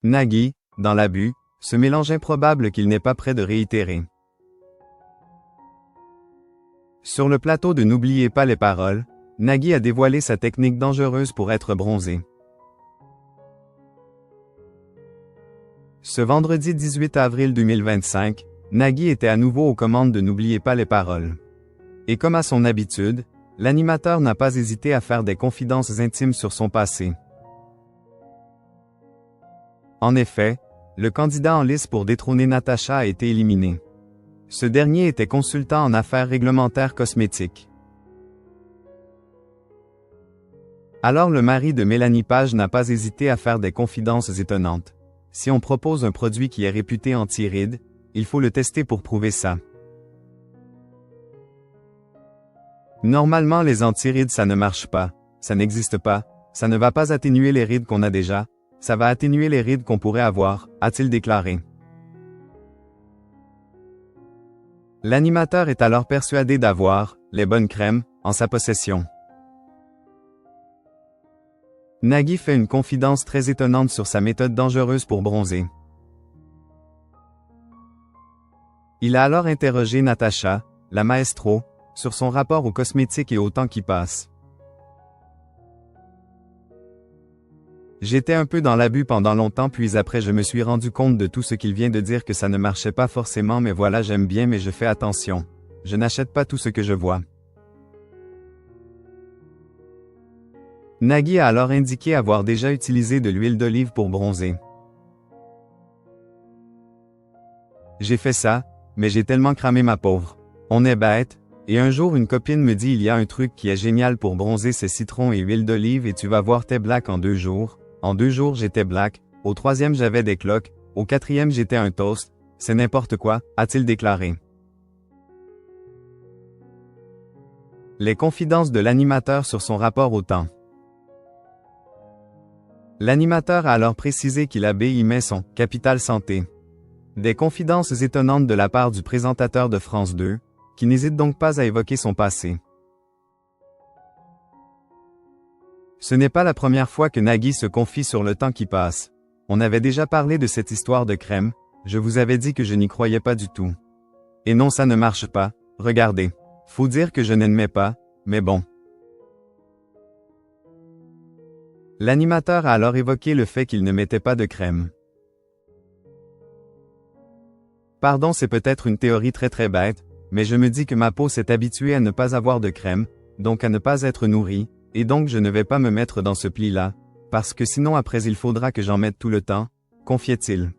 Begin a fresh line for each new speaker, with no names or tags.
Nagui, dans l'abus, ce mélange improbable qu'il n'est pas prêt de réitérer. Sur le plateau de N'oubliez pas les paroles, Nagui a dévoilé sa technique dangereuse pour être bronzé. Ce vendredi 18 avril 2025, Nagui était à nouveau aux commandes de N'oubliez pas les paroles. Et comme à son habitude, l'animateur n'a pas hésité à faire des confidences intimes sur son passé. En effet, le candidat en lice pour détrôner Natacha a été éliminé. Ce dernier était consultant en affaires réglementaires cosmétiques. Alors le mari de Mélanie Page n'a pas hésité à faire des confidences étonnantes. Si on propose un produit qui est réputé anti-rides, il faut le tester pour prouver ça. Normalement les anti-rides ça ne marche pas, ça n'existe pas, ça ne va pas atténuer les rides qu'on a déjà, ça va atténuer les rides qu'on pourrait avoir, a-t-il déclaré. L'animateur est alors persuadé d'avoir les bonnes crèmes en sa possession. Nagui fait une confidence très étonnante sur sa méthode dangereuse pour bronzer. Il a alors interrogé Natacha, la maestro, sur son rapport aux cosmétiques et au temps qui passe. J'étais un peu dans l'abus pendant longtemps puis après je me suis rendu compte de tout ce qu'il vient de dire que ça ne marchait pas forcément mais voilà j'aime bien mais je fais attention. Je n'achète pas tout ce que je vois. Nagui a alors indiqué avoir déjà utilisé de l'huile d'olive pour bronzer. J'ai fait ça, mais j'ai tellement cramé ma pauvre. On est bête, et un jour une copine me dit il y a un truc qui est génial pour bronzer c'est citron et huile d'olive et tu vas voir t'es black en 2 jours. En 2 jours j'étais black, au 3e j'avais des cloques, au 4e j'étais un toast, c'est n'importe quoi, a-t-il déclaré. Les confidences de l'animateur sur son rapport au temps. L'animateur a alors précisé qu'il met son « capital santé ». Des confidences étonnantes de la part du présentateur de France 2, qui n'hésite donc pas à évoquer son passé. Ce n'est pas la première fois que Nagui se confie sur le temps qui passe. On avait déjà parlé de cette histoire de crème, je vous avais dit que je n'y croyais pas du tout. Et non ça ne marche pas, regardez. Faut dire que je n'aimais pas, mais bon. L'animateur a alors évoqué le fait qu'il ne mettait pas de crème. Pardon c'est peut-être une théorie très bête, mais je me dis que ma peau s'est habituée à ne pas avoir de crème, donc à ne pas être nourrie, et donc je ne vais pas me mettre dans ce pli-là, parce que sinon après il faudra que j'en mette tout le temps, confiait-il.